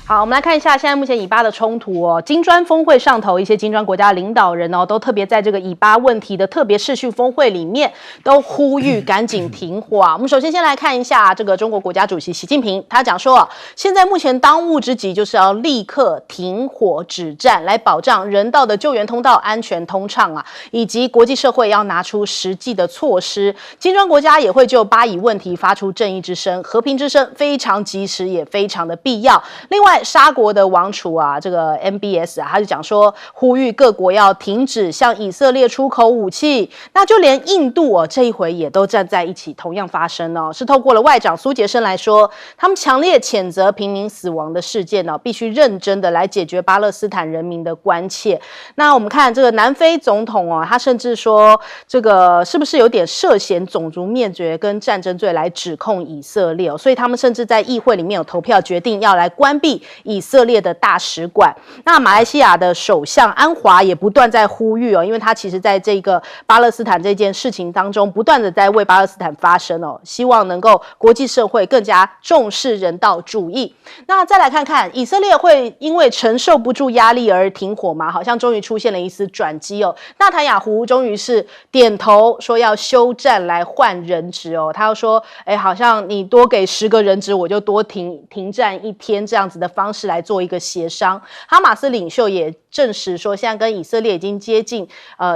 好，我们来看一下现在目前以巴的冲突哦。金砖峰会上头，一些金砖国家领导人哦，都特别在这个以巴问题的特别视讯峰会里面，都呼吁赶紧停火啊。我们首先先来看一下这个中国国家主席习近平，他讲说，现在目前当务之急就是要立刻停火止战，来保障人道的救援通道安全通畅啊，以及国际社会要拿出实际的措施。金砖国家也会就巴以问题发出正义之声、和平之声，非常及时也非常的必要。另外，沙国的王储啊，这个 MBS 啊，他就讲说，呼吁各国要停止向以色列出口武器。那就连印度哦，这一回也都站在一起，同样发声哦，是透过了外长苏杰生来说，他们强烈谴责平民死亡的事件哦，必须认真的来解决巴勒斯坦人民的关切。那我们看这个南非总统哦，他甚至说，这个是不是有点涉嫌种族灭绝跟战争罪来指控以色列哦？所以他们甚至在议会里面有投票决定要来关闭以色列的大使馆。那马来西亚的首相安华也不断在呼吁哦，因为他其实在这个巴勒斯坦这件事情当中，不断的在为巴勒斯坦发声哦，希望能够国际社会更加重视人道主义。那再来看看以色列会因为承受不住压力而停火吗？好像终于出现了一丝转机哦。纳坦雅胡终于是点头说要休战来换人质哦，他又说，好像你多给10个人质，我就多停战1天这样子的方式来做一个协商。哈马斯领袖也证实说，现在跟以色列已经接近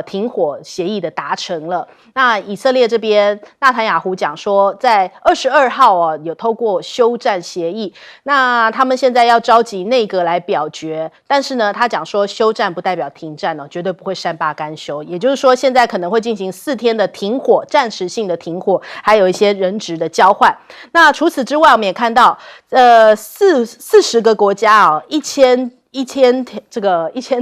停火协议的达成了。那以色列这边，纳坦雅胡讲说，在22号哦，有透过休战协议。那他们现在要召集内阁来表决，但是呢，他讲说休战不代表停战哦，绝对不会善罢甘休。也就是说，现在可能会进行4天的停火，暂时性的停火，还有一些人质的交换。那除此之外，我们也看到40个国家哦1000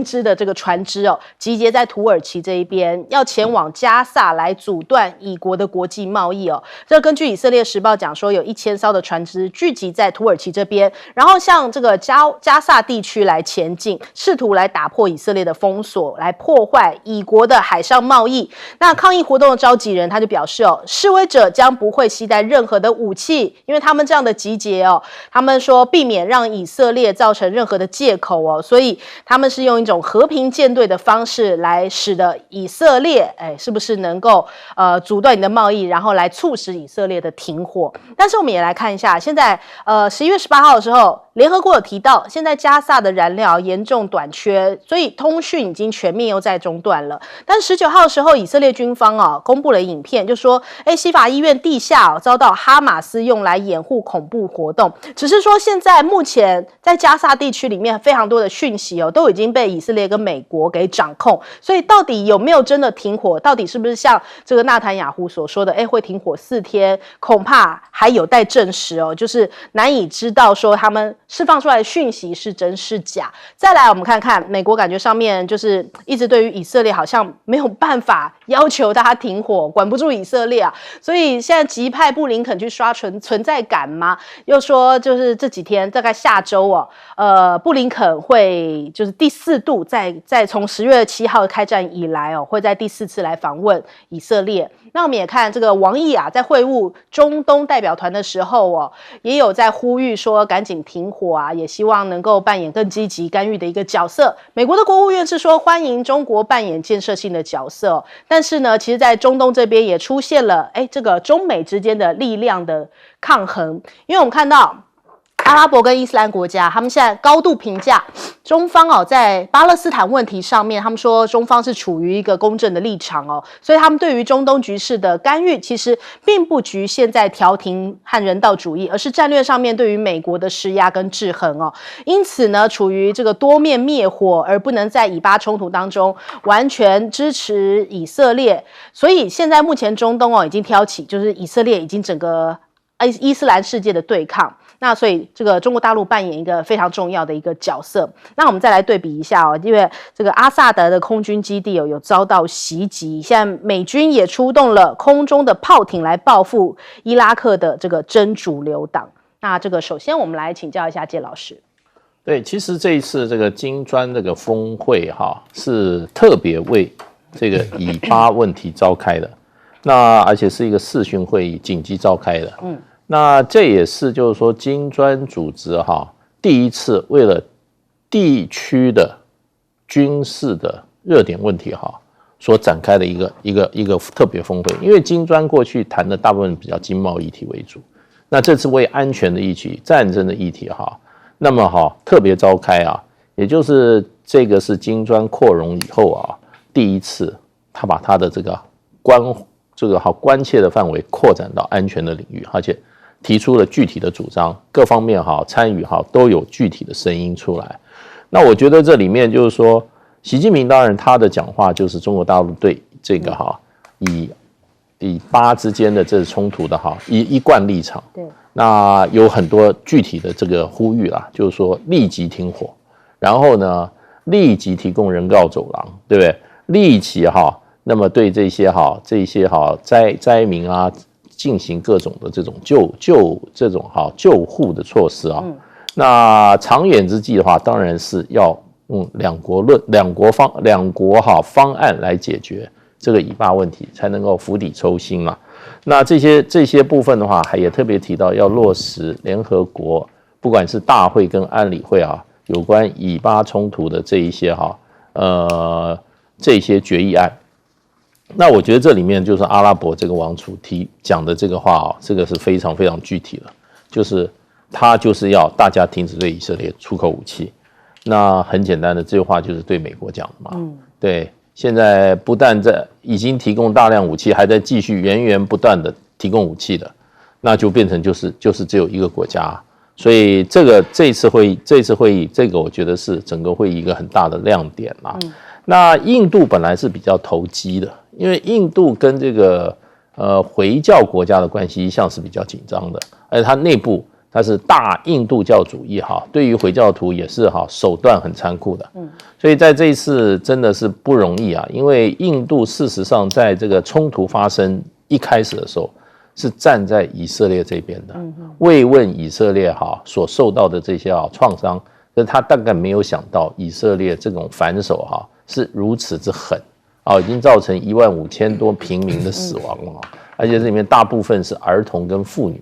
只的这个船只哦，集结在土耳其这一边，要前往加萨来阻断以国的国际贸易哦。这根据以色列时报讲说，有1000艘的船只聚集在土耳其这边，然后向这个加萨地区来前进，试图来打破以色列的封锁，来破坏以国的海上贸易。那抗议活动的召集人他就表示哦，示威者将不会携带任何的武器，因为他们这样的集结哦，他们说避免让以色列造成任何的借口哦，所以他们是用一种和平舰队的方式来使得以色列是不是能够阻断你的贸易，然后来促使以色列的停火。但是我们也来看一下，现在11月18号的时候，联合国有提到，现在加萨的燃料严重短缺，所以通讯已经全面又在中断了。但19号的时候，以色列军方公布了影片，就说西法医院地下遭到哈马斯用来掩护恐怖活动。只是说现在目前在加萨地区里面非常多的讯息都已经被以色列跟美国给掌控，所以到底有没有真的停火，到底是不是像这个纳坦雅胡所说的会停火4天，恐怕还有待证实哦，就是难以知道说他们释放出来的讯息是真是假。再来我们看看美国，感觉上面就是一直对于以色列好像没有办法要求他停火，管不住以色列啊，所以现在急派布林肯去刷存在感吗？又说就是这几天大概下周布林肯会就是第4度在从10月7号开战以来会在第4次来访问以色列。那我们也看这个王毅啊，在会晤中东代表团的时候也有在呼吁说赶紧停火啊，也希望能够扮演更积极干预的一个角色。美国的国务院是说欢迎中国扮演建设性的角色但是呢，其实在中东这边也出现了这个中美之间的力量的抗衡，因为我们看到阿拉伯跟伊斯兰国家，他们现在高度评价中方在巴勒斯坦问题上面，他们说中方是处于一个公正的立场所以他们对于中东局势的干预，其实并不局限在调停和人道主义，而是战略上面对于美国的施压跟制衡因此呢，处于这个多面灭火，而不能在以巴冲突当中完全支持以色列。所以现在目前中东已经挑起，就是以色列已经整个伊斯兰世界的对抗。那所以这个中国大陆扮演一个非常重要的一个角色。那我们再来对比一下因为这个阿萨德的空军基地有遭到袭击，现在美军也出动了空中的炮艇来报复伊拉克的这个真主流党。那这个首先我们来请教一下介老师。对，其实这一次这个金砖这个峰会是特别为这个以巴问题召开的，那而且是一个视讯会议紧急召开的。那这也是就是说金砖组织第一次为了地区的军事的热点问题所展开的一个特别峰会。因为金砖过去谈的大部分比较经贸议题为主，那这次为安全的议题、战争的议题那么特别召开也就是这个是金砖扩容以后第一次他把他的这个关切的范围扩展到安全的领域，而且提出了具体的主张，各方面参与都有具体的声音出来。那我觉得这里面就是说，习近平当然他的讲话就是中国大陆对这个以巴之间的这冲突的一贯立场。对，那有很多具体的这个呼吁啦，就是说立即停火，然后呢立即提供人道走廊，对不对？立即那么对这些灾民进行各种的这种救护的措施那长远之计的话，当然是要用两国方案来解决这个以巴问题，才能够釜底抽薪嘛。那这些部分的话，也特别提到要落实联合国不管是大会跟安理会有关以巴冲突的这一些这些决议案。那我觉得这里面就是阿拉伯这个王储讲的这个话这个是非常非常具体的，就是他就是要大家停止对以色列出口武器。那很简单的，这句话就是对美国讲的嘛。对，现在不但已经提供大量武器，还在继续源源不断的提供武器的，那就变成就是只有一个国家。所以这次会议，这个我觉得是整个会议一个很大的亮点啦。那印度本来是比较投机的，因为印度跟这个回教国家的关系一向是比较紧张的，而且它内部它是大印度教主义对于回教徒也是手段很残酷的。所以在这一次真的是不容易因为印度事实上在这个冲突发生一开始的时候是站在以色列这边的，慰问以色列所受到的这些创伤，可是他大概没有想到以色列这种反手是如此之狠已经造成15000多平民的死亡了而且这里面大部分是儿童跟妇女。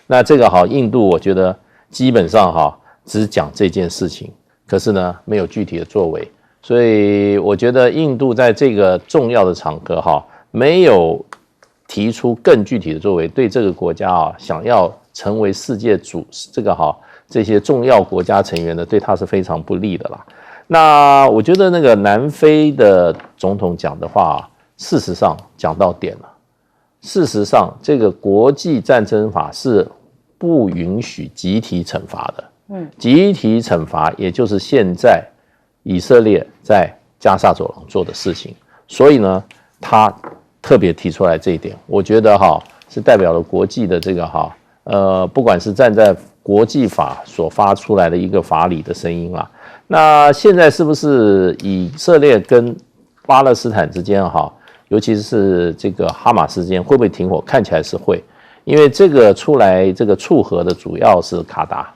那这个印度我觉得基本上只讲这件事情，可是呢没有具体的作为，所以我觉得印度在这个重要的场合没有提出更具体的作为，对这个国家想要成为世界这些重要国家成员的，对他是非常不利的啦。那我觉得那个南非的总统讲的话，事实上讲到点了。事实上，这个国际战争法是不允许集体惩罚的。集体惩罚也就是现在以色列在加萨走廊做的事情。所以呢，他特别提出来这一点，我觉得是代表了国际的这个不管是站在国际法所发出来的一个法理的声音啦。那现在是不是以色列跟巴勒斯坦之间尤其是这个哈马斯之间会不会停火？看起来是会，因为这个出来这个促和的主要是卡达。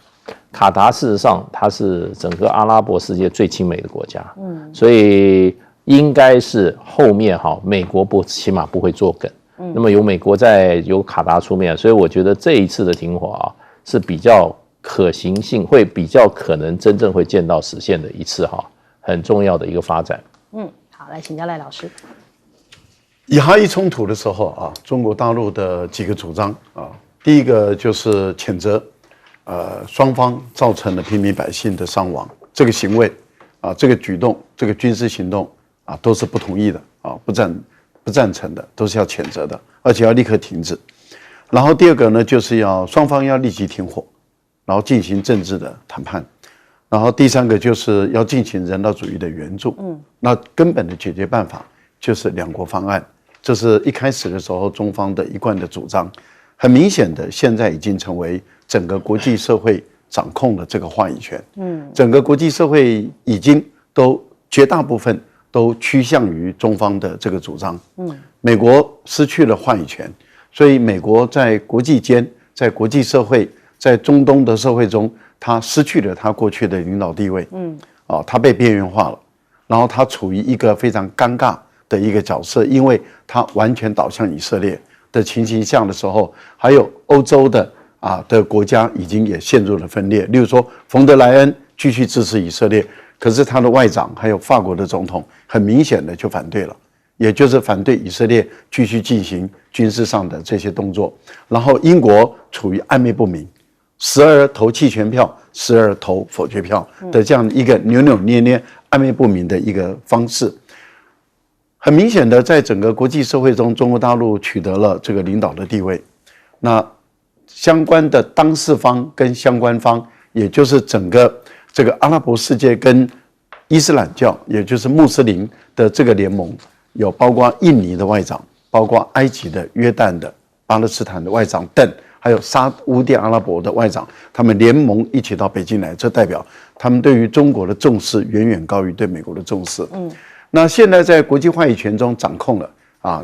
卡达事实上它是整个阿拉伯世界最亲美的国家，所以应该是后面美国起码不会作梗，那么有美国有卡达出面，所以我觉得这一次的停火是比较可行性，会比较可能真正会见到实现的一次很重要的一个发展。好，来请教赖老师。以哈一冲突的时候中国大陆的几个主张第一个就是谴责双方造成了平民百姓的伤亡，这个行为这个举动，这个军事行动都是不同意的不赞成的，都是要谴责的，而且要立刻停止。然后第二个呢，就是双方要立即停火，然后进行政治的谈判。然后第三个就是要进行人道主义的援助。那根本的解决办法就是两国方案，这是一开始的时候中方的一贯的主张。很明显的，现在已经成为整个国际社会掌控的这个话语权。整个国际社会已经绝大部分都趋向于中方的这个主张。美国失去了话语权，所以美国在国际间，在国际社会，在中东的社会中，它失去了它过去的领导地位。它被边缘化了，然后它处于一个非常尴尬的一个角色，因为它完全倒向以色列的情形下的时候，还有欧洲的的国家已经也陷入了分裂。例如说，冯德莱恩继续支持以色列，可是他的外长还有法国的总统很明显的就反对了，也就是反对以色列继续进行军事上的这些动作。然后英国处于暧昧不明，时而投弃权票，时而投否决票的这样一个扭扭捏捏、暧昧不明的一个方式。很明显的，在整个国际社会中，中国大陆取得了这个领导的地位。那相关的当事方跟相关方，也就是整个这个阿拉伯世界跟伊斯兰教，也就是穆斯林的这个联盟，有包括印尼的外长，包括埃及的、约旦的、巴勒斯坦的外长等，还有沙乌地阿拉伯的外长，他们联盟一起到北京来，这代表他们对于中国的重视远远高于对美国的重视。那现在在国际话语权中掌控了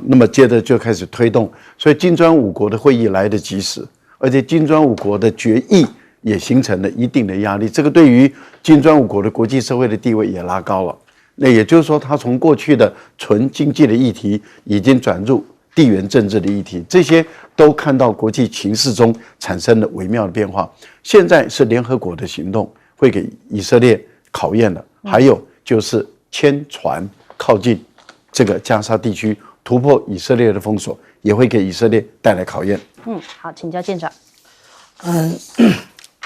那么接着就开始推动，所以金砖5国的会议来得及时，而且金砖5国的决议也形成了一定的压力，这个对于金砖5国的国际社会的地位也拉高了。那也就是说，它从过去的纯经济的议题，已经转入地缘政治的议题，这些都看到国际情势中产生了微妙的变化。现在是联合国的行动会给以色列考验了，还有就是牵船靠近这个加沙地区，突破以色列的封锁，也会给以色列带来考验。好，请教舰长。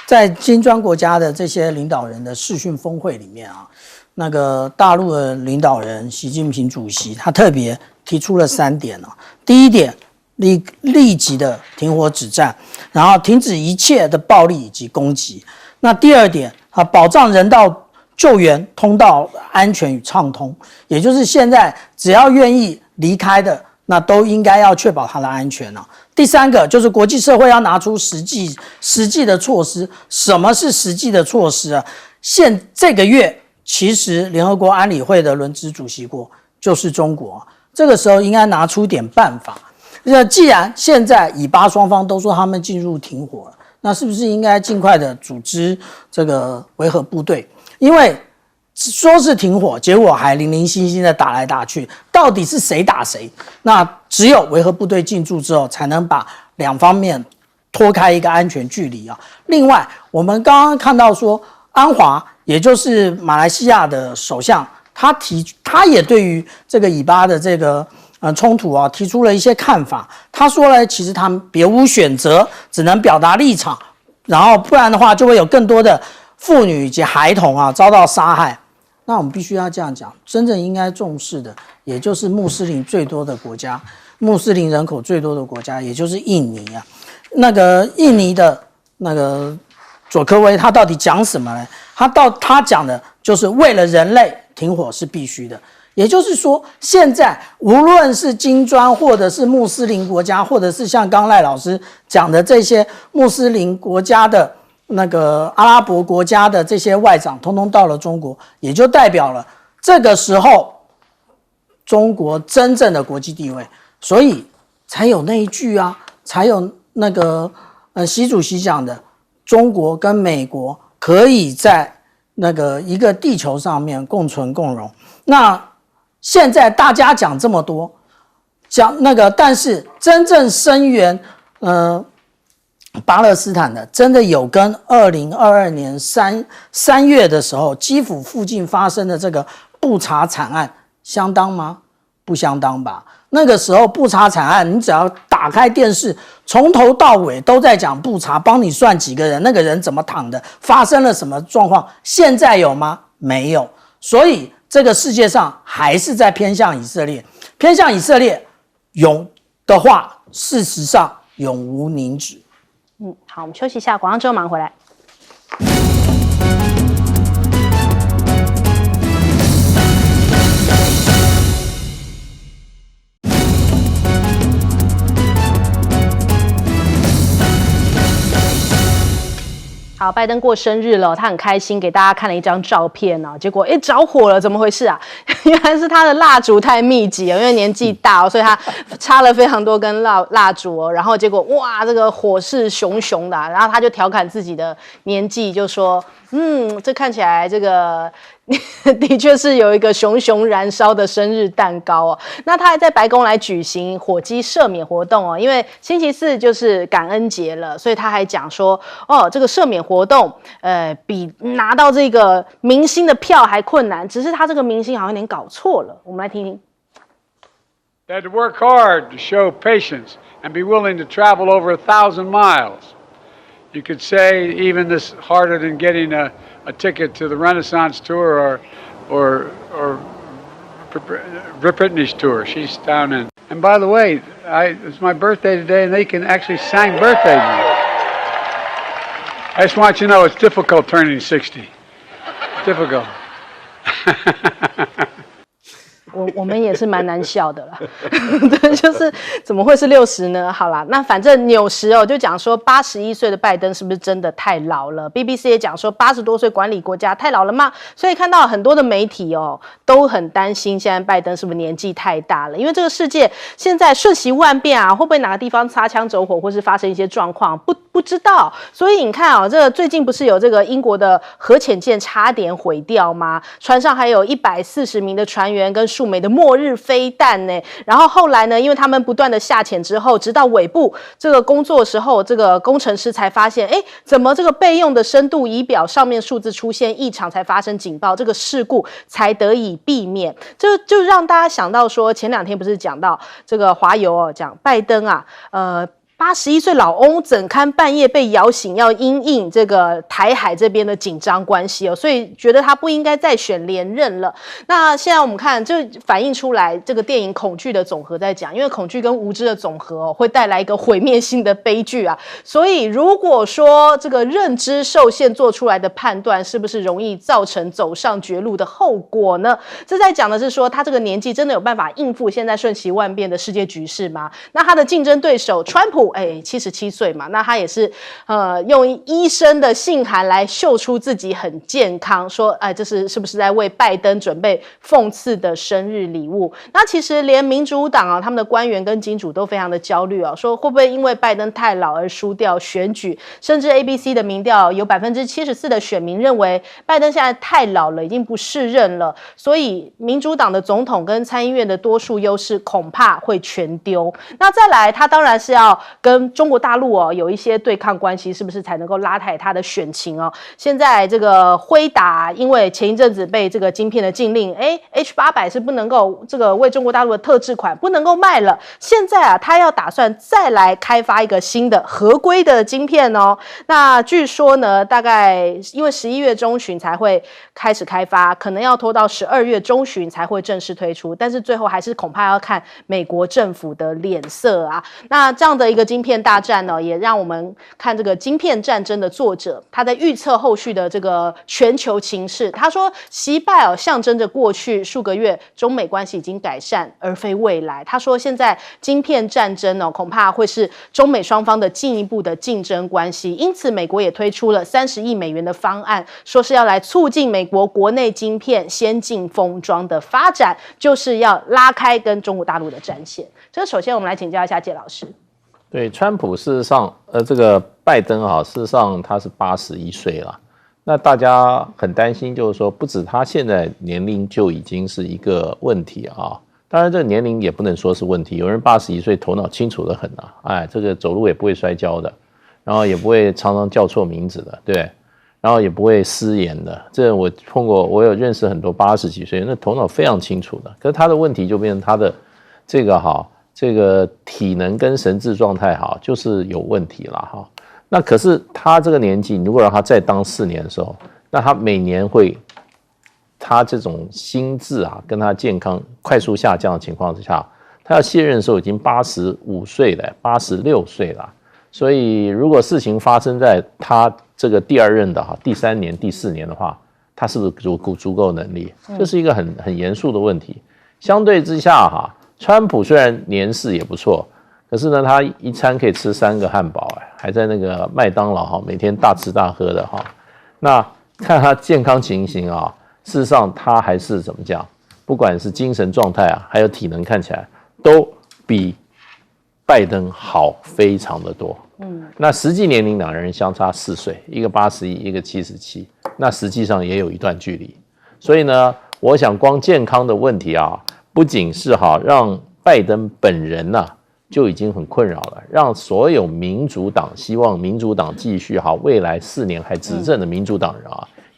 在金砖国家的这些领导人的视讯峰会里面那个大陆的领导人习近平主席他特别提出了3点第一点，立即的停火止战，然后停止一切的暴力以及攻击。那第二点保障人道救援通道安全与畅通，也就是现在只要愿意离开的，那都应该要确保它的安全第3个就是国际社会要拿出实际的措施。什么是实际的措施这个月其实联合国安理会的轮值主席国就是中国，这个时候应该拿出点办法。那既然现在以巴双方都说他们进入停火了，那是不是应该尽快的组织这个维和部队？因为说是停火，结果还零零星星的打来打去，到底是谁打谁？那只有维和部队进驻之后，才能把两方面拖开一个安全距离另外，我们刚刚看到说，安华也就是马来西亚的首相，他也对于这个以巴的这个冲突提出了一些看法。他说呢，其实他们别无选择，只能表达立场，然后不然的话就会有更多的妇女以及孩童遭到杀害。那我们必须要这样讲，真正应该重视的，也就是穆斯林最多的国家，穆斯林人口最多的国家，也就是印尼那个印尼的那个佐科威，他到底讲什么呢？他讲的就是为了人类停火是必须的。也就是说，现在无论是金砖，或者是穆斯林国家，或者是像刚赖老师讲的这些穆斯林国家的那个阿拉伯国家的这些外长，通通到了中国，也就代表了这个时候中国真正的国际地位，所以才有那一句才有那个习主席讲的，中国跟美国可以在那个一个地球上面共存共荣。那现在大家讲这么多，讲那个，但是真正声援巴勒斯坦的，真的有跟2022年3月的时候基辅附近发生的这个布查惨案相当吗？不相当吧。那个时候布查惨案，你只要打开电视，从头到尾都在讲布查，帮你算几个人，那个人怎么躺的，发生了什么状况。现在有吗？没有。所以这个世界上还是在偏向以色列，偏向以色列永的话，事实上永无宁止。好，我们休息一下，广告之后马上回来。好，拜登过生日了，他很开心，给大家看了一张照片结果着火了，怎么回事啊？原来是他的蜡烛太密集了，因为年纪大所以他插了非常多根蜡烛然后结果哇，这个火势熊熊的然后他就调侃自己的年纪，就说这看起来这个的确是有一个熊熊燃烧的生日蛋糕哦。那他还在白宫来举行火鸡赦免活动哦，因为星期四就是感恩节了，所以他还讲说，这个赦免活动，比拿到这个明星的票还困难，只是他这个明星好像有点搞错了。我们来听听。They had to work hard to show patience and be willing to travel over 1,000 miles. You could say even this harder than getting a ticket to the Renaissance tour or Britney's tour. She's down in. And by the way, it's my birthday today, and they can actually sing birthday music. I just want you to know it's difficult turning 60. It's difficult. 我们也是蛮难笑的啦，对，就是怎么会是60呢？好啦，那反正纽时就讲说81岁的拜登是不是真的太老了 ？BBC 也讲说80多岁管理国家太老了吗？所以看到很多的媒体都很担心，现在拜登是不是年纪太大了？因为这个世界现在瞬息万变啊，会不会哪个地方擦枪走火，或是发生一些状况，不知道。所以你看这个最近不是有这个英国的核潜舰差点毁掉吗？船上还有140名的船员跟数枚的末日飞弹呢。然后后来呢，因为他们不断的下潜之后，直到尾部这个工作的时候，这个工程师才发现，怎么这个备用的深度仪表上面数字出现异常，才发生警报，这个事故才得以避免。这就让大家想到说，前2天不是讲到这个华邮讲拜登啊，81岁老翁整刊半夜被摇醒，要因应这个台海这边的紧张关系所以觉得他不应该再选连任了。那现在我们看，就反映出来这个电影恐惧的总和在讲，因为恐惧跟无知的总和会带来一个毁灭性的悲剧啊。所以如果说这个认知受限做出来的判断，是不是容易造成走上绝路的后果呢？这在讲的是说，他这个年纪真的有办法应付现在瞬息万变的世界局势吗？那他的竞争对手川普77岁嘛，那他也是用医生的信函来秀出自己很健康，说这是不是在为拜登准备讽刺的生日礼物？那其实连民主党他们的官员跟金主都非常的焦虑说会不会因为拜登太老而输掉选举？甚至 ABC 的民调有74%的选民认为拜登现在太老了，已经不适任了，所以民主党的总统跟参议院的多数优势恐怕会全丢。那再来，他当然是要跟中国大陆有一些对抗关系，是不是才能够拉抬他的选情现在这个辉达因为前一阵子被这个晶片的禁令，H800是不能够这个为中国大陆的特制款不能够卖了。现在他要打算再来开发一个新的合规的晶片那据说呢，大概因为11月中旬才会开始开发，可能要拖到12月中旬才会正式推出，但是最后还是恐怕要看美国政府的脸色啊。那这样的一个晶片大战也让我们看这个晶片战争的作者，他在预测后续的这个全球情势。他说，习拜象征着过去数个月中美关系已经改善，而非未来。他说，现在晶片战争恐怕会是中美双方的进一步的竞争关系。因此，美国也推出了30亿美元的方案，说是要来促进美国国内晶片先进封装的发展，就是要拉开跟中国大陆的战线。这首先我们来请教一下介老师。对，川普事实上，这个拜登事实上他是81岁了。那大家很担心，就是说，不止他现在年龄就已经是一个问题当然，这个年龄也不能说是问题。有人81岁，头脑清楚得很这个走路也不会摔跤的，然后也不会常常叫错名字的，对不对？然后也不会失言的。这我碰过，我有认识很多80几岁，那头脑非常清楚的。可是他的问题就变成他的这个体能跟神智状态就是有问题了那可是他这个年纪，如果让他再当4年的时候，那他每年会，他这种心智跟他健康快速下降的情况之下，他要卸任的时候已经85岁了，86岁了。所以如果事情发生在他这个第2任的第3年、第4年的话，他是不是足够能力？这是一个很严肃的问题。相对之下川普虽然年事也不错，可是呢，他一餐可以吃3个汉堡，还在那个麦当劳每天大吃大喝的那看他健康情形事实上他还是怎么讲？不管是精神状态还有体能，看起来都比拜登好非常的多。那实际年龄两人相差4岁，一个81，一个77，那实际上也有一段距离。所以呢，我想光健康的问题啊，不仅是让拜登本人就已经很困扰了，让所有民主党希望民主党继续未来4年还执政的民主党人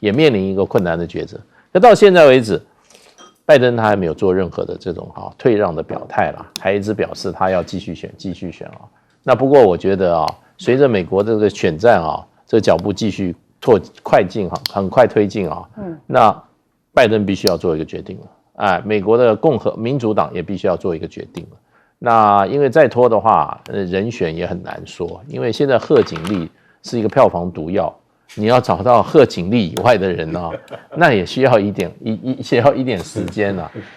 也面临一个困难的抉择。可到现在为止，拜登他还没有做任何的这种退让的表态啦，还一直表示他要继续选那不过我觉得随着美国这个选战这个脚步继续很快推进那拜登必须要做一个决定了。美国的民主党也必须要做一个决定了。那因为再拖的话，人选也很难说，因为现在贺锦丽是一个票房毒药，你要找到贺锦丽以外的人那也需要一点时间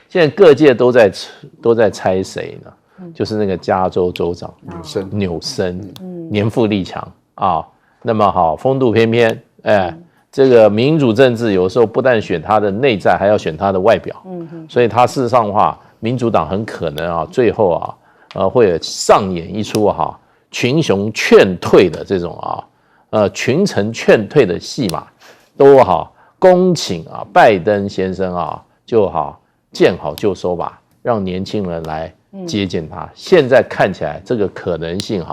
现在各界都在猜谁呢？就是那个加州州长纽森，年富力强那么风度翩翩，这个民主政治有时候不但选他的内在，还要选他的外表，所以他事实上的话，民主党很可能最后会上演一出群雄劝退的这种群臣劝退的戏码，都恭请拜登先生就见好就收吧，让年轻人来接见他。现在看起来这个可能性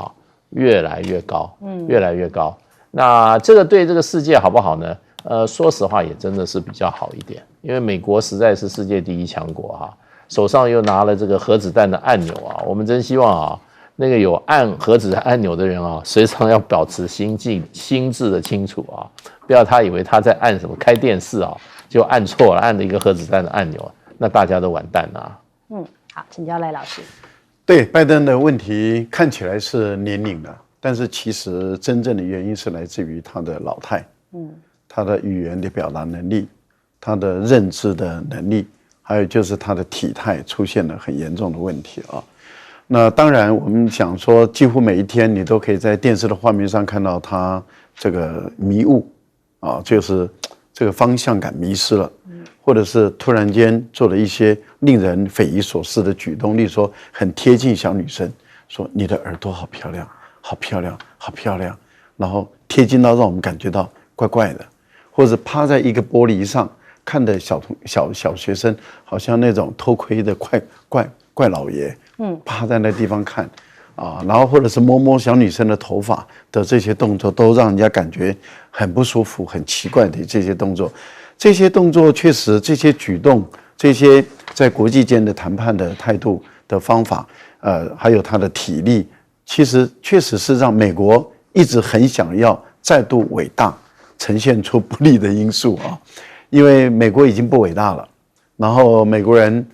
越来越高，越来越高。那这个对这个世界好不好呢？说实话也真的是比较好一点，因为美国实在是世界第一强国手上又拿了这个核子弹的按钮我们真希望那个有按核子弹按钮的人时常要保持心智的清楚不要他以为他在按什么开电视就按错了，按了一个核子弹的按钮，那大家都完蛋了。好，请教赖老师。对，拜登的问题看起来是年龄的，但是其实真正的原因是来自于他的老态，他的语言的表达能力，他的认知的能力，还有就是他的体态出现了很严重的问题那当然，我们想说，几乎每一天你都可以在电视的画面上看到他这个迷雾就是这个方向感迷失了，或者是突然间做了一些令人匪夷所思的举动，例如说很贴近小女生，说你的耳朵好漂亮，好漂亮，好漂亮，然后贴近到让我们感觉到怪怪的，或者趴在一个玻璃上看的小学生，好像那种偷窥的怪老爷，趴在那地方看然后或者是摸摸小女生的头发的这些动作，都让人家感觉很不舒服、很奇怪的这些动作。这些动作确实，这些举动，这些在国际间的谈判的态度的方法，还有他的体力，其实确实是让美国一直很想要再度伟大，呈现出不利的因素因为美国已经不伟大了，然后美国人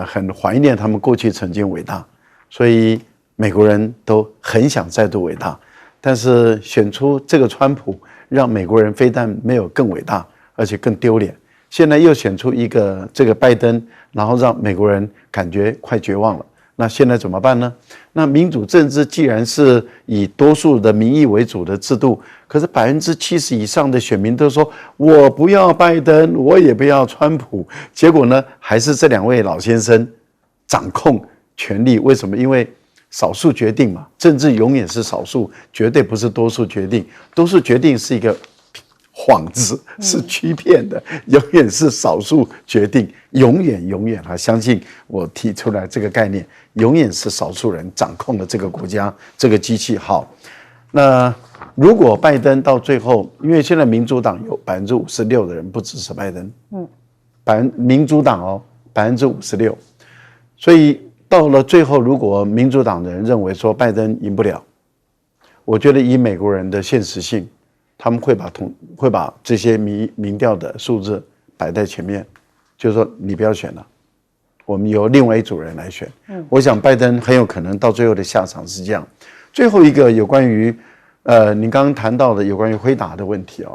很怀念他们过去曾经伟大，所以美国人都很想再度伟大，但是选出这个川普，让美国人非但没有更伟大，而且更丢脸。现在又选出一个这个拜登，然后让美国人感觉快绝望了。那现在怎么办呢？那民主政治既然是以多数的民意为主的制度，可是70%以上的选民都说我不要拜登，我也不要川普。结果呢，还是这2位老先生掌控权力。为什么？因为少数决定嘛，政治永远是少数，绝对不是多数决定。多数决定是一个幌子，是欺骗的，永远是少数决定，永远相信我提出来这个概念，永远是少数人掌控了这个国家，这个机器。好，那如果拜登到最后，因为现在民主党有56%的人不支持拜登，民主党56%，所以到了最后，如果民主党的人认为说拜登赢不了，我觉得以美国人的现实性，他们会把这些民调的数字摆在前面，就是说你不要选了，我们由另外一组人来选。我想拜登很有可能到最后的下场是这样。最后一个有关于你刚刚谈到的有关于辉达的问题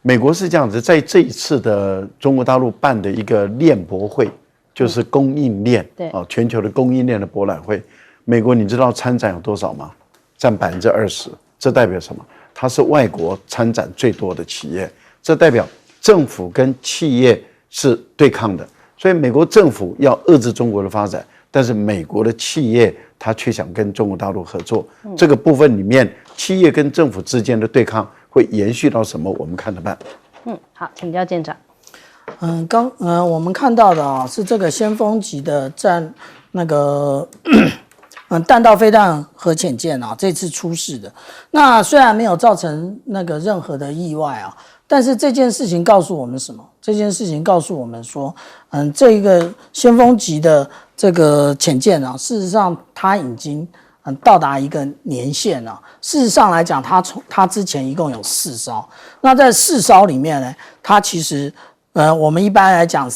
美国是这样子，在这一次的中国大陆办的一个链博会，就是供应链全球的供应链的博览会，美国你知道参展有多少吗？占20%，这代表什么？它是外国参展最多的企业，这代表政府跟企业是对抗的，所以美国政府要遏制中国的发展，但是美国的企业他却想跟中国大陆合作。这个部分里面，企业跟政府之间的对抗会延续到什么？我们看着办。好，请教舰长。我们看到的啊是这个先锋级的弹道飞弹核潜舰啊，这次出事的。那虽然没有造成任何的意外啊，但是这件事情告诉我们什么？这件事情告诉我们说，这个先锋级的这个潜舰啊，事实上它已经到达一个年限了。事实上来讲，它之前一共有4艘，那在4艘里面呢，它其实我们一般来讲，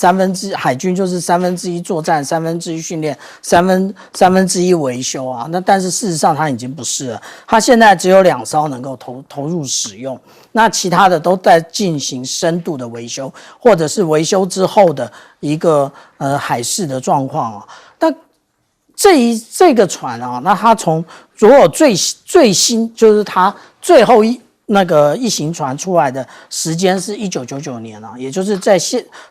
海军就是1/3作战，1/3训练，1/3维修啊。那但是事实上它已经不是了，它现在只有2艘能够投入使用，那其他的都在进行深度的维修，或者是维修之后的一个海事的状况啊。那这个船啊，那它如果最新就是它最后一型船出来的时间是1999年了，也就是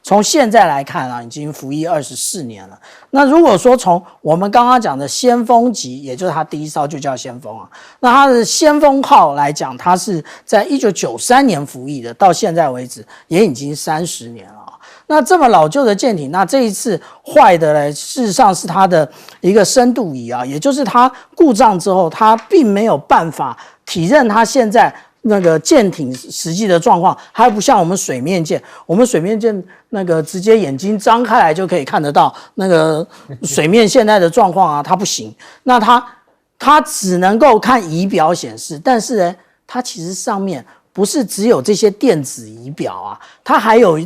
从现在来看啊，已经服役24年了。那如果说从我们刚刚讲的先锋级，也就是它第一艘就叫先锋啊，那它的先锋号来讲，它是在1993年服役的，到现在为止也已经30年了。那这么老旧的舰艇，那这一次坏的呢，事实上是它的一个深度仪啊，也就是它故障之后，它并没有办法体认它现在舰艇实际的状况，还不像我们水面舰，直接眼睛张开来就可以看得到水面现在的状况啊，它不行。那它只能够看仪表显示，但是呢，它其实上面不是只有这些电子仪表啊，它还有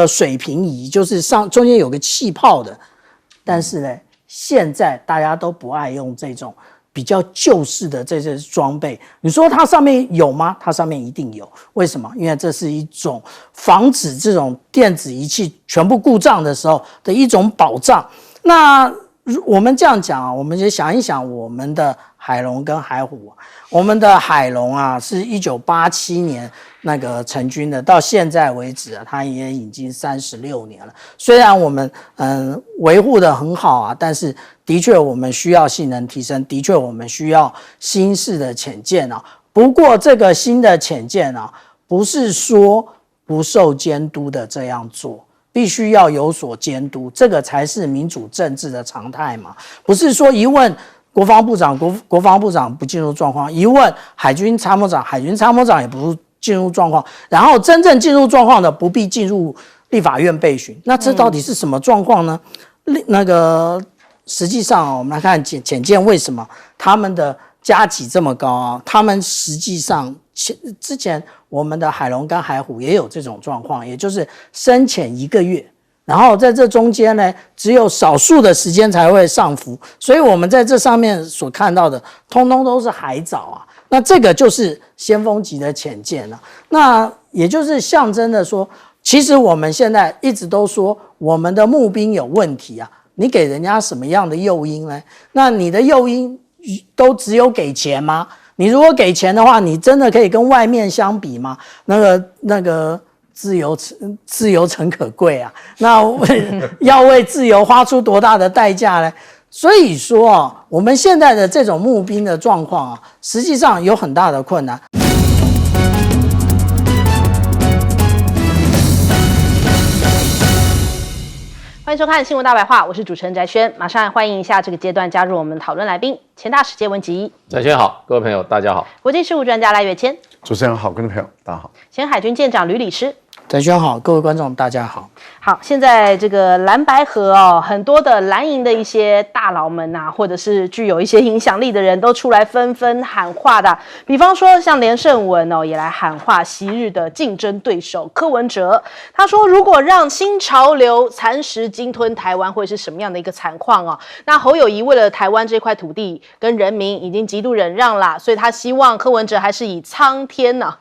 水平仪，就是中间有个气泡的。但是呢，现在大家都不爱用这种比较旧式的这些装备。你说它上面有吗？它上面一定有。为什么？因为这是一种防止这种电子仪器全部故障的时候的一种保障。那我们这样讲啊，我们就想一想我们的海龙跟海虎啊。我们的海龙啊，是1987年成军的，到现在为止啊，它也已经36年了。虽然我们维护的很好啊，但是的确我们需要性能提升，的确我们需要新式的潜舰啊。不过这个新的潜舰啊，不是说不受监督的这样做。必须要有所监督，这个才是民主政治的常态嘛。不是说一问国防部长，国防部长不进入状况；一问海军参谋长，海军参谋长也不进入状况。然后真正进入状况的，不必进入立法院备询。那这到底是什么状况呢？实际上我们来看潜舰为什么他们的加级这么高啊？他们实际上之前我们的海龙跟海虎也有这种状况，也就是深潜1个月，然后在这中间呢，只有少数的时间才会上浮，所以我们在这上面所看到的，通通都是海藻啊。那这个就是先锋级的潜舰了。那也就是象征的说，其实我们现在一直都说我们的募兵有问题啊，你给人家什么样的诱因呢？那你的诱因都只有给钱吗？你如果给钱的话，你真的可以跟外面相比吗？那个自由诚可贵啊，那要为自由花出多大的代价呢？所以说啊，我们现在的这种募兵的状况啊，实际上有很大的困难。欢迎收看《新闻大白话》，我是主持人翟轩，马上来欢迎一下这个阶段加入我们讨论来宾，前大使谢文吉。翟轩好，各位朋友大家好。国际事务专家赖岳谦。主持人好，观众朋友大家好。前海军舰长吕礼师。翟轩好，各位观众大家好。好，现在这个蓝白河哦，很多的蓝营的一些大佬们啊，或者是具有一些影响力的人都出来纷纷喊话的。比方说，像连胜文哦，也来喊话昔日的竞争对手柯文哲。他说，如果让新潮流蚕食鲸吞台湾，会是什么样的一个惨况哦？那侯友宜为了台湾这块土地跟人民已经极度忍让啦，所以他希望柯文哲还是以苍天呢、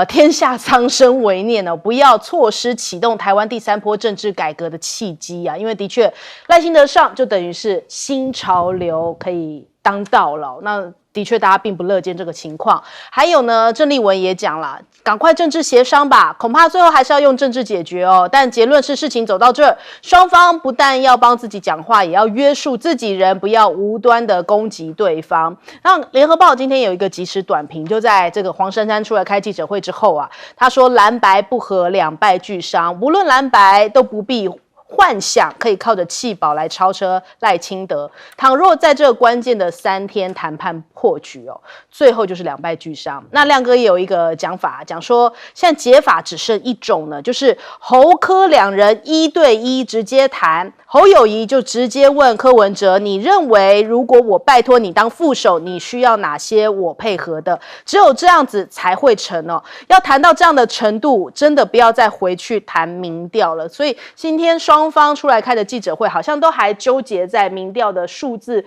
天下苍生为念哦，不要错失启动台湾第3波政治改革的契机啊！因为的确赖清德上就等于是新潮流可以当道了，那的的确大家并不乐见这个情况。还有呢，郑丽文也讲了，赶快政治协商吧，恐怕最后还是要用政治解决哦。但结论是，事情走到这儿，双方不但要帮自己讲话，也要约束自己人，不要无端的攻击对方。那联合报今天有一个即时短评，就在这个黄珊珊出来开记者会之后啊，他说蓝白不合，两败俱伤，无论蓝白都不必幻想可以靠着弃保来超车赖清德。倘若在这关键的3天谈判破局哦，最后就是两败俱伤。那亮哥也有一个讲法，讲说现在解法只剩一种呢，就是侯柯两人1对1直接谈。侯友宜就直接问柯文哲：“你认为如果我拜托你当副手，你需要哪些我配合的？只有这样子才会成哦。要谈到这样的程度，真的不要再回去谈民调了。”所以今天双方出来开的记者会，好像都还纠结在民调的数字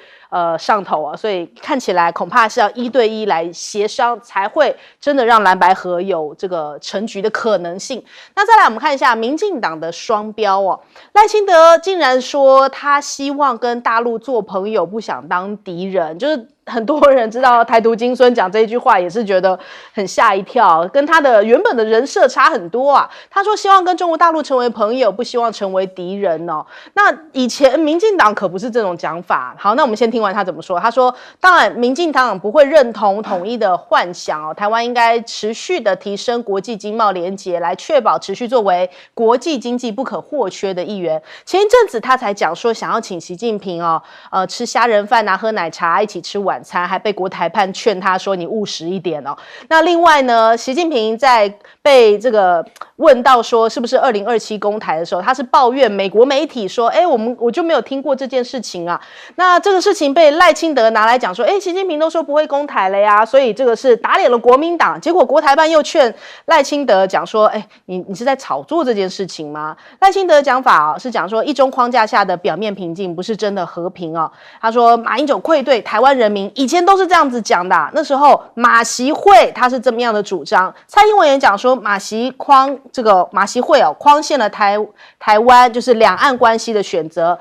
上头啊。所以看起来恐怕是要1对1来协商，才会真的让蓝白合有这个成局的可能性。那再来我们看一下民进党的双标哦，赖清德竟然说他希望跟大陆做朋友，不想当敌人，就是很多人知道台独金孙讲这一句话也是觉得很吓一跳，跟他的原本的人设差很多啊。他说希望跟中国大陆成为朋友，不希望成为敌人哦。那以前民进党可不是这种讲法。好，那我们先听完他怎么说。他说，当然民进党不会认同统一的幻想哦，台湾应该持续的提升国际经贸连结，来确保持续作为国际经济不可或缺的一员。前一阵子他才讲说想要请习近平吃虾仁饭啊，喝奶茶，一起吃晚餐，还被国台办劝他说你务实一点哦。那另外呢，习近平在被这个问到说是不是2027公台的时候，他是抱怨美国媒体说，我就没有听过这件事情啊。那这个事情被赖清德拿来讲说，习近平都说不会公台了呀，所以这个是打脸了国民党。结果国台办又劝赖清德讲说，你是在炒作这件事情吗？赖清德的讲法是讲说，一中框架下的表面平静不是真的和平哦。他说马英九愧对台湾人民，以前都是这样子讲的那时候马习会他是这么样的主张。蔡英文也讲说马习会框限了台湾就是两岸关系的选择，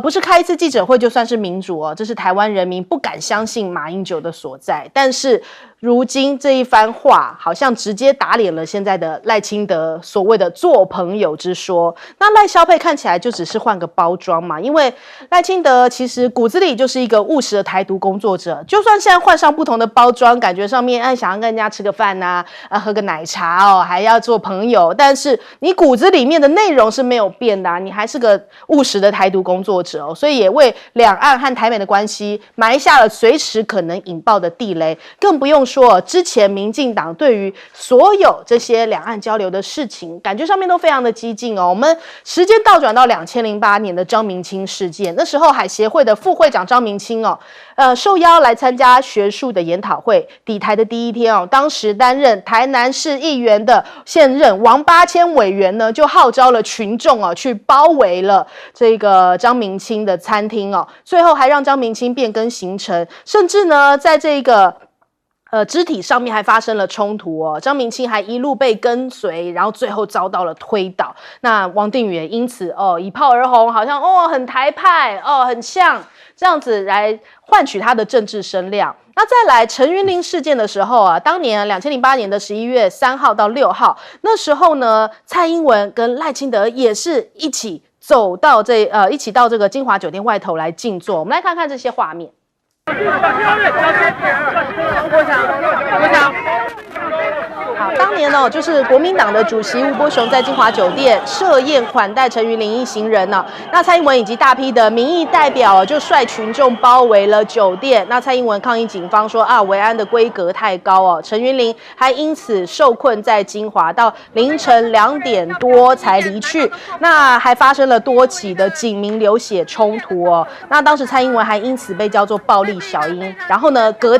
不是开一次记者会就算是民主哦，这是台湾人民不敢相信马英九的所在。但是如今这一番话好像直接打脸了现在的赖清德所谓的做朋友之说。那赖萧配看起来就只是换个包装嘛，因为赖清德其实骨子里就是一个务实的台独工作者，就算现在换上不同的包装，感觉上面想要跟人家吃个饭啊，喝个奶茶还要做朋友，但是你骨子里面的内容是没有变的啊，你还是个务实的台独工作者所以也为两岸和台美的关系埋下了随时可能引爆的地雷。更不用说之前民进党对于所有这些两岸交流的事情，感觉上面都非常的激进我们时间倒转到2008年的张明清事件，那时候海协会的副会长张明清受邀来参加学术的研讨会，抵台的第一天当时担任台南市议员的现任王八千委员呢，就号召了群众去包围了这个张明清的餐厅最后还让张明清变更行程，甚至呢在这个肢体上面还发生了冲突张明清还一路被跟随，然后最后遭到了推倒。那王定宇也因此一炮而红，好像很台派很像这样子来换取他的政治声量。那再来陈云林事件的时候当年2008年的11月3号到6号，那时候呢，蔡英文跟赖清德也是一起走到一起到这个金华酒店外头来静坐。我们来看看这些画面。好，当年就是国民党的主席吴伯雄在金华酒店设宴款待陈云林一行人那蔡英文以及大批的民意代表就率群众包围了酒店。那蔡英文抗议警方说维安的规格太高陈云林还因此受困在金华，到凌晨2点多才离去。那还发生了多起的警民流血冲突那当时蔡英文还因此被叫做暴力小英。然后呢，隔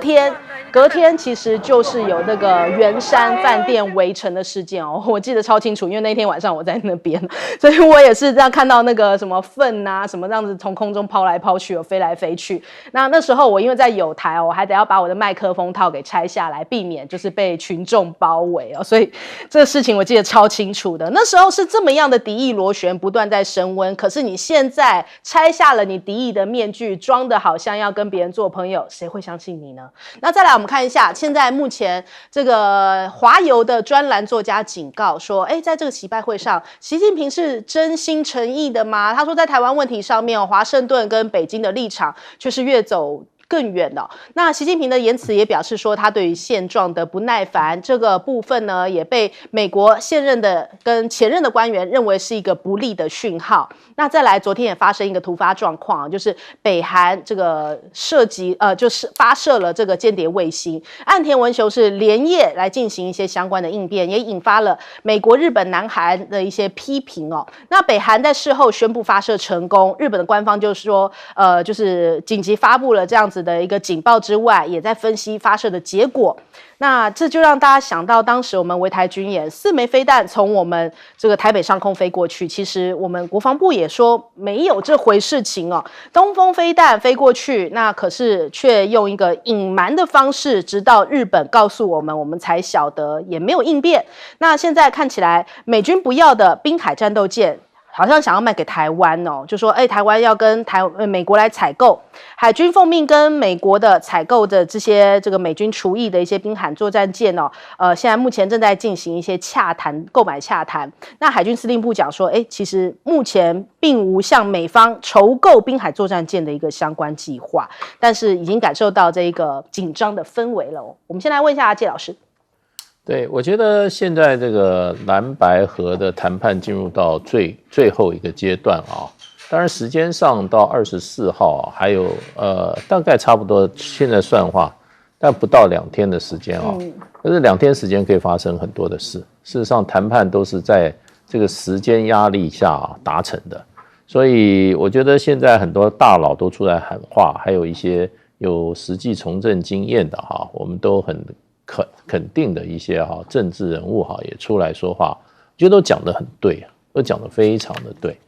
天其实就是有那个圆山饭店围围城的事件哦，我记得超清楚，因为那天晚上我在那边，所以我也是这样看到那个什么粪啊，什么这样子从空中抛来抛去，飞来飞去。那时候我因为在友台哦，我还得要把我的麦克风套给拆下来，避免就是被群众包围哦，所以这个事情我记得超清楚的。那时候是这么样的敌意螺旋不断在升温，可是你现在拆下了你敌意的面具，装的好像要跟别人做朋友，谁会相信你呢？那再来我们看一下，现在目前这个华邮的专栏作家警告说，在这个习拜会上，习近平是真心诚意的吗？他说在台湾问题上面，华盛顿跟北京的立场却是越走更远的。那习近平的言辞也表示说，他对于现状的不耐烦，这个部分呢，也被美国现任的跟前任的官员认为是一个不利的讯号。那再来，昨天也发生一个突发状况，就是北韩这个就是发射了这个间谍卫星，岸田文雄是连夜来进行一些相关的应变，也引发了美国、日本、南韩的一些批评哦。那北韩在事后宣布发射成功，日本的官方就是说，就是紧急发布了这样子的一个警报之外，也在分析发射的结果。那这就让大家想到，当时我们围台军演4枚飞弹从我们这个台北上空飞过去，其实我们国防部也说没有这回事情哦。东风飞弹飞过去，那可是却用一个隐瞒的方式，直到日本告诉我们，我们才晓得，也没有应变。那现在看起来，美军不要的滨海战斗舰，好像想要卖给台湾哦，就说台湾要跟美国来采购，海军奉命跟美国的采购的这个美军除役的一些滨海作战舰哦，现在目前正在进行一些购买洽谈。那海军司令部讲说，其实目前并无向美方筹购滨海作战舰的一个相关计划，但是已经感受到这一个紧张的氛围了哦。我们先来问一下介老师。对，我觉得现在这个蓝白合的谈判进入到最后一个阶段啊，当然时间上到24号还有大概差不多，现在算的话，但不到2天的时间啊，可是2天时间可以发生很多的事。事实上，谈判都是在这个时间压力下达成的，所以我觉得现在很多大佬都出来喊话，还有一些有实际从政经验的哈，我们都很肯定的一些政治人物也出来说话，我觉得都讲得很对，都讲得非常的对。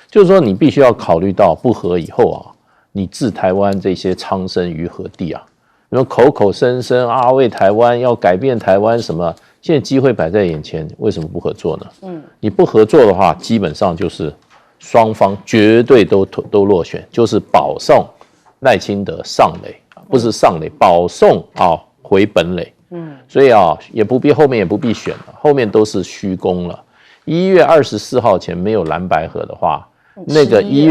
就是说，你必须要考虑到不和以后你置台湾这些苍生于何地啊？你们口口声声为台湾要改变台湾什么？现在机会摆在眼前，为什么不合作呢？你不合作的话，基本上就是双方绝对都落选，就是保送赖清德上垒，不是上垒，保送回本垒。所以也不必后面也不必选了，后面都是虚攻了。1月24号前没有蓝白合的话，那个11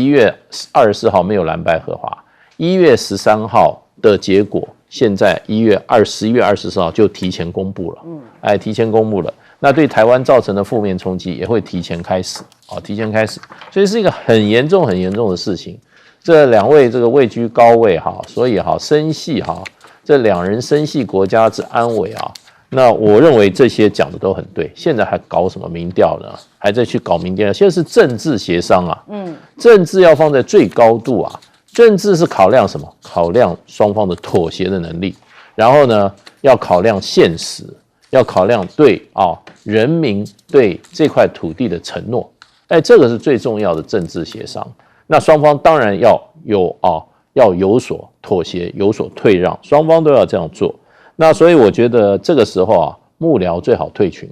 月24号没有蓝白合的话，1月13号的结果，现在11月24号就提前公布了，提前公布了。那对台湾造成的负面冲击也会提前开始，所以是一个很严重的事情。这2位这个位居高位所以深系这2人深系国家之安危那我认为这些讲的都很对。现在还搞什么民调呢？还在去搞民调？现在是政治协商政治要放在最高度政治是考量什么？考量双方的妥协的能力，然后呢，要考量现实，要考量对人民对这块土地的承诺。这个是最重要的政治协商。那双方当然要有所妥协，有所退让，双方都要这样做。那所以我觉得这个时候幕僚最好退群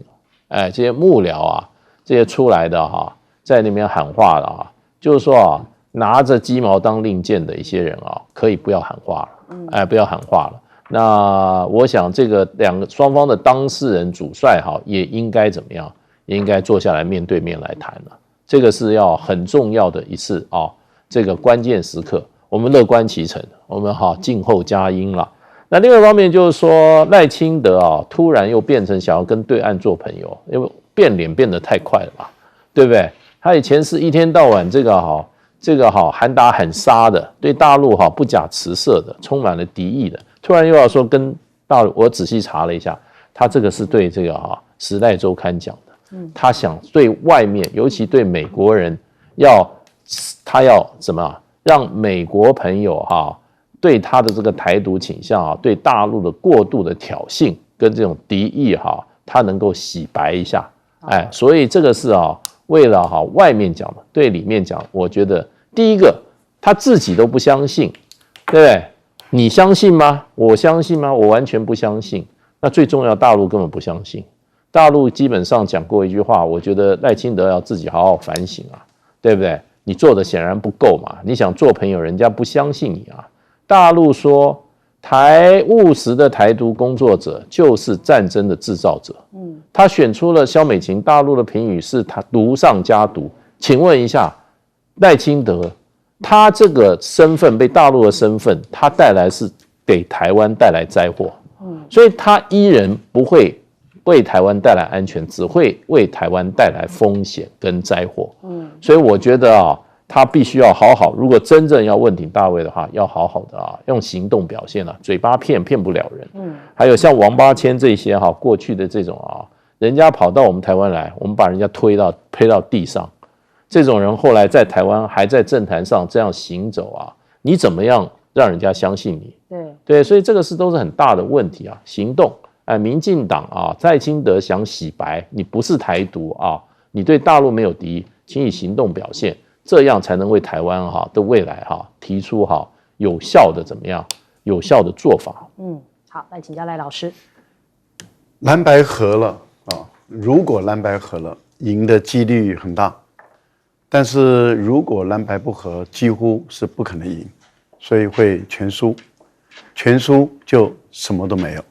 了。这些幕僚这些出来的在那边喊话的就是说拿着鸡毛当令箭的一些人可以不要喊话了，不要喊话了。那我想这个双方的当事人主帅也应该怎么样？也应该坐下来面对面来谈了。这个是要很重要的一次这个关键时刻，我们乐观其成，我们静候佳音了。那另外一方面就是说，赖清德突然又变成想要跟对岸做朋友，因为变脸变得太快了嘛，对不对？他以前是一天到晚这个喊打喊杀的，对大陆不假辞色的，充满了敌意的，突然又要说跟大陆，我仔细查了一下，他这个是对这个《时代周刊》讲的，他想对外面，尤其对美国人，他要怎么让美国朋友对他的这个台独倾向对大陆的过度的挑衅跟这种敌意它能够洗白一下，哎，所以这个是为了外面讲的，对里面讲，我觉得第一个他自己都不相信，对不对？你相信吗？我相信吗？我完全不相信。那最重要，大陆根本不相信。大陆基本上讲过一句话，我觉得赖清德要自己好好反省啊，对不对？你做的显然不够嘛，你想做朋友，人家不相信你啊。大陆说务实的台独工作者就是战争的制造者，他选出了萧美琴，大陆的评语是他毒上加毒。请问一下，赖清德他这个身份被大陆的身份，他带来是给台湾带来灾祸，所以他依然不会为台湾带来安全，只会为台湾带来风险跟灾祸。所以我觉得他必须要好好，如果真正要问鼎大位的话，要好好的用行动表现嘴巴骗不了人。还有像王八谦这些过去的这种人家跑到我们台湾来，我们把人家推到地上，这种人后来在台湾还在政坛上这样行走你怎么样让人家相信你？对，所以这个都是很大的问题行动。民进党蔡清德想洗白，你不是台独你对大陆没有敌意，请以行动表现，这样才能为台湾的未来提出有效的怎么样有效的做法。好，来请教赖老师。蓝白合了如果蓝白合了，赢的几率很大，但是如果蓝白不合，几乎是不可能赢，所以会全输，全输就什么都没有。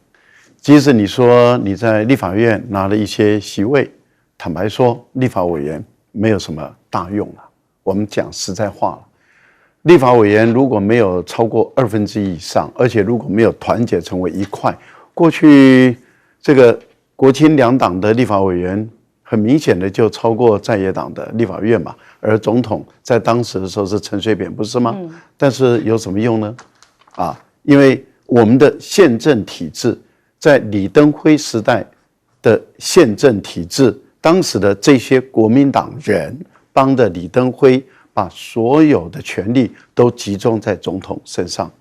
即使你说你在立法院拿了一些席位，坦白说，立法委员没有什么大用了。我们讲实在话了，立法委员如果没有超过1/2以上，而且如果没有团结成为一块，过去这个国亲两党的立法委员，很明显的就超过在野党的立法院嘛。而总统在当时的时候是陈水扁，不是吗？但是有什么用呢？因为我们的宪政体制，在李登辉时代的宪政体制，当时的这些国民党人帮着李登辉把所有的权力都集中在总统身上，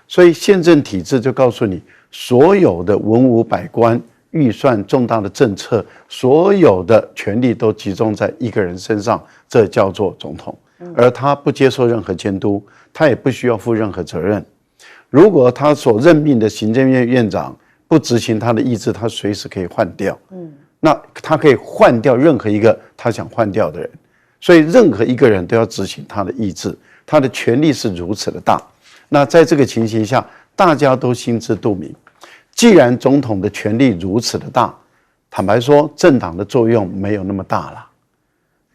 所以宪政体制就告诉你，所有的文武百官、预算重大的政策，所有的权力都集中在一个人身上，这叫做总统。而他不接受任何监督，他也不需要负任何责任。如果他所任命的行政院院长不执行他的意志，他随时可以换掉。那他可以换掉任何一个他想换掉的人，所以任何一个人都要执行他的意志，他的权力是如此的大。那在这个情形下，大家都心知肚明，既然总统的权力如此的大，坦白说，政党的作用没有那么大了。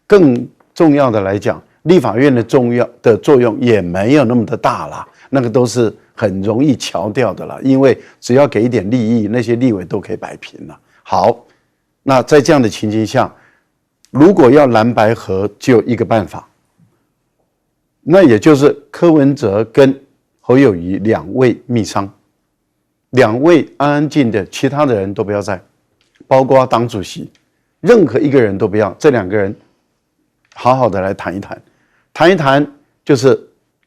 更重要的来讲，立法院的作用也没有那么的大了，那个都是很容易瞧掉的了，因为只要给一点利益，那些立委都可以摆平了。好，那在这样的情形下，如果要蓝白合，只有一个办法，那也就是柯文哲跟侯友宜2位密商，2位安安静的，其他的人都不要在，包括党主席，任何一个人都不要，这2个人好好的来谈一谈，谈一谈，就是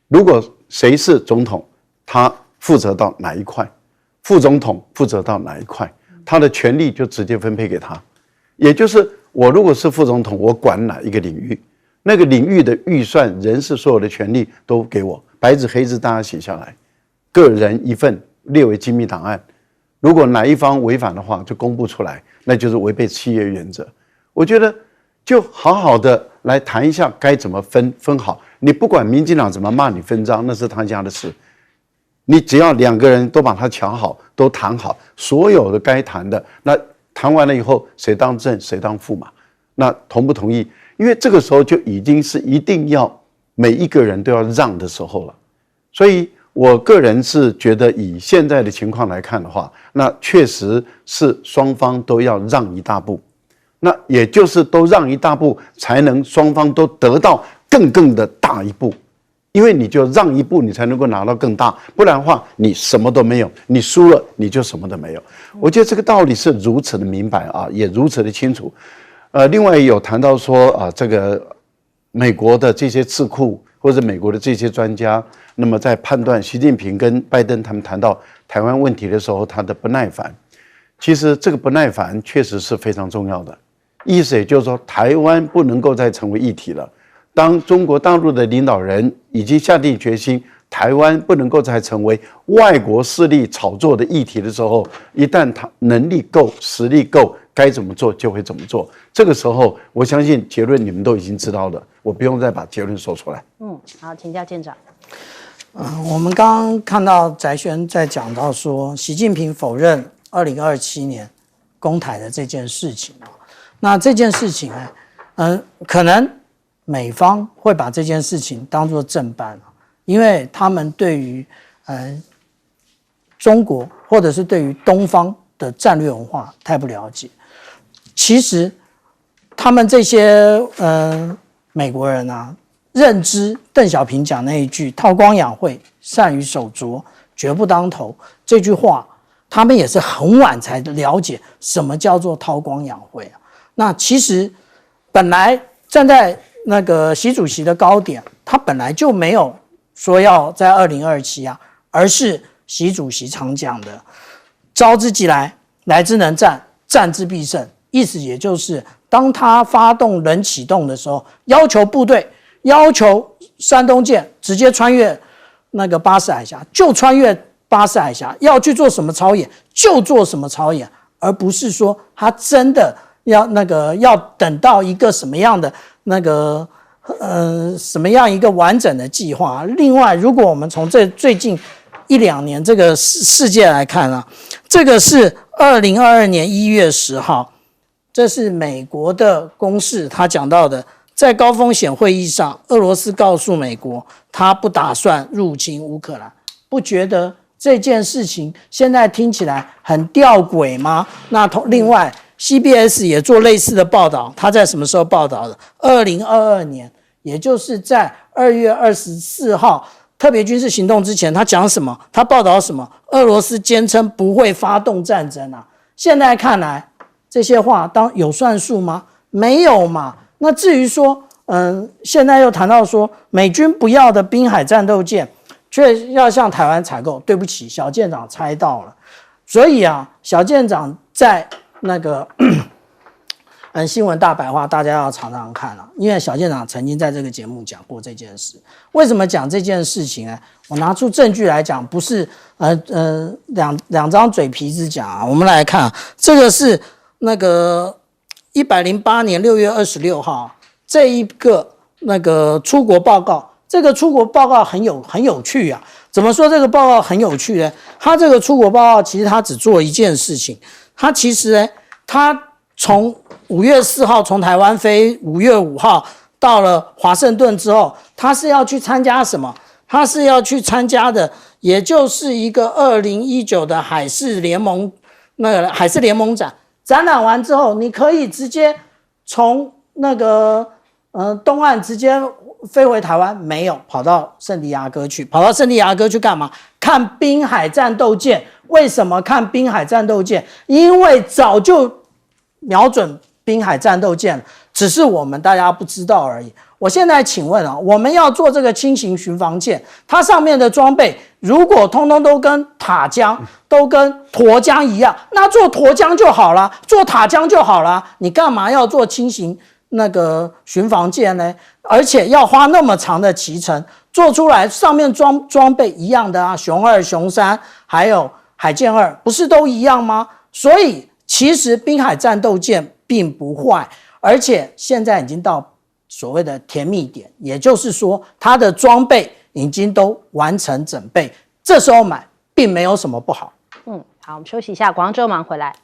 如果谁是总统，他负责到哪一块，副总统负责到哪一块，他的权力就直接分配给他。也就是我如果是副总统，我管哪一个领域，那个领域的预算、人事所有的权力都给我，白纸黑字大家写下来，个人一份，列为机密档案。如果哪一方违反的话，就公布出来，那就是违背契约原则。我觉得就好好的来谈一下该怎么分好。你不管民进党怎么骂你分赃，那是他家的事。你只要2个人都把它瞧好，都谈好，所有的该谈的，那谈完了以后，谁当正谁当副嘛？那同不同意？因为这个时候就已经是一定要每一个人都要让的时候了。所以我个人是觉得，以现在的情况来看的话，那确实是双方都要让一大步。那也就是都让一大步，才能双方都得到更的大一步。因为你就让一步，你才能够拿到更大，不然的话，你什么都没有，你输了，你就什么都没有。我觉得这个道理是如此的明白也如此的清楚。另外有谈到说这个美国的这些智库或者美国的这些专家，那么在判断习近平跟拜登他们谈到台湾问题的时候，他的不耐烦。其实这个不耐烦确实是非常重要的，意思也就是说，台湾不能够再成为议题了。当中国大陆的领导人已经下定决心，台湾不能够再成为外国势力炒作的议题的时候，一旦他能力够、实力够，该怎么做就会怎么做。这个时候，我相信结论你们都已经知道了，我不用再把结论说出来。好，请教舰长。我们刚刚看到翟轩在讲到说，习近平否认2027年攻台的这件事情。那这件事情呢，可能美方会把这件事情当作正办，因为他们对于中国或者是对于东方的战略文化太不了解。其实他们这些美国人啊，认知邓小平讲那一句韬光养晦，善于守拙，绝不当头这句话，他们也是很晚才了解什么叫做韬光养晦啊。那其实本来站在那个习主席的高点，他本来就没有说要在2027啊，而是习主席常讲的招之即来，来之能战，战之必胜。意思也就是当他发动人启动的时候，要求部队，要求山东舰直接穿越那个巴士海峡，就穿越巴士海峡，要去做什么操演就做什么操演，而不是说他真的要等到一个什么样的什么样一个完整的计划。另外，如果我们从这最近1-2年这个世界来看啊，这个是2022年1月10号，这是美国的公示，他讲到的，在高风险会议上，俄罗斯告诉美国，他不打算入侵乌克兰。不觉得这件事情现在听起来很吊诡吗？那另外 CBS 也做类似的报道，他在什么时候报道的？2022年，也就是在2月24号特别军事行动之前，他讲什么？他报道什么？俄罗斯坚称不会发动战争啊！现在看来，这些话当有算数吗？没有嘛。那至于说，现在又谈到说美军不要的滨海战斗舰，却要向台湾采购。对不起，小舰长猜到了。所以啊，小舰长在那个新闻大白话，大家要常常看啊，因为小舰长曾经在这个节目讲过这件事。为什么讲这件事情呢？我拿出证据来讲，不是两张嘴皮子讲啊。我们来看，这个是那个108年6月26号这一个那个出国报告。这个出国报告很有趣啊。怎么说这个报告很有趣呢？他这个出国报告其实他只做一件事情，他其实呢，他从5月4号从台湾飞，5月5号到了华盛顿之后，他是要去参加什么？他是要去参加的，也就是一个2019的海事联盟展。展览完之后，你可以直接从那个东岸直接飞回台湾，没有，跑到圣地亚哥去。跑到圣地亚哥去干嘛？看滨海战斗舰。为什么看滨海战斗舰？因为早就瞄准滨海战斗舰了，只是我们大家不知道而已。我现在请问啊，我们要做这个轻型巡防舰，它上面的装备如果通通都跟塔江、都跟沱江一样，那做沱江就好了，做塔江就好了。你干嘛要做轻型那个巡防舰呢？而且要花那么长的期程做出来，上面装备一样的啊，熊2、熊3还有海剑2不是都一样吗？所以其实滨海战斗舰并不坏，而且现在已经到所谓的甜蜜点，也就是说它的装备已经都完成整备，这时候买并没有什么不好。好，我们休息一下，广告之后马上回来。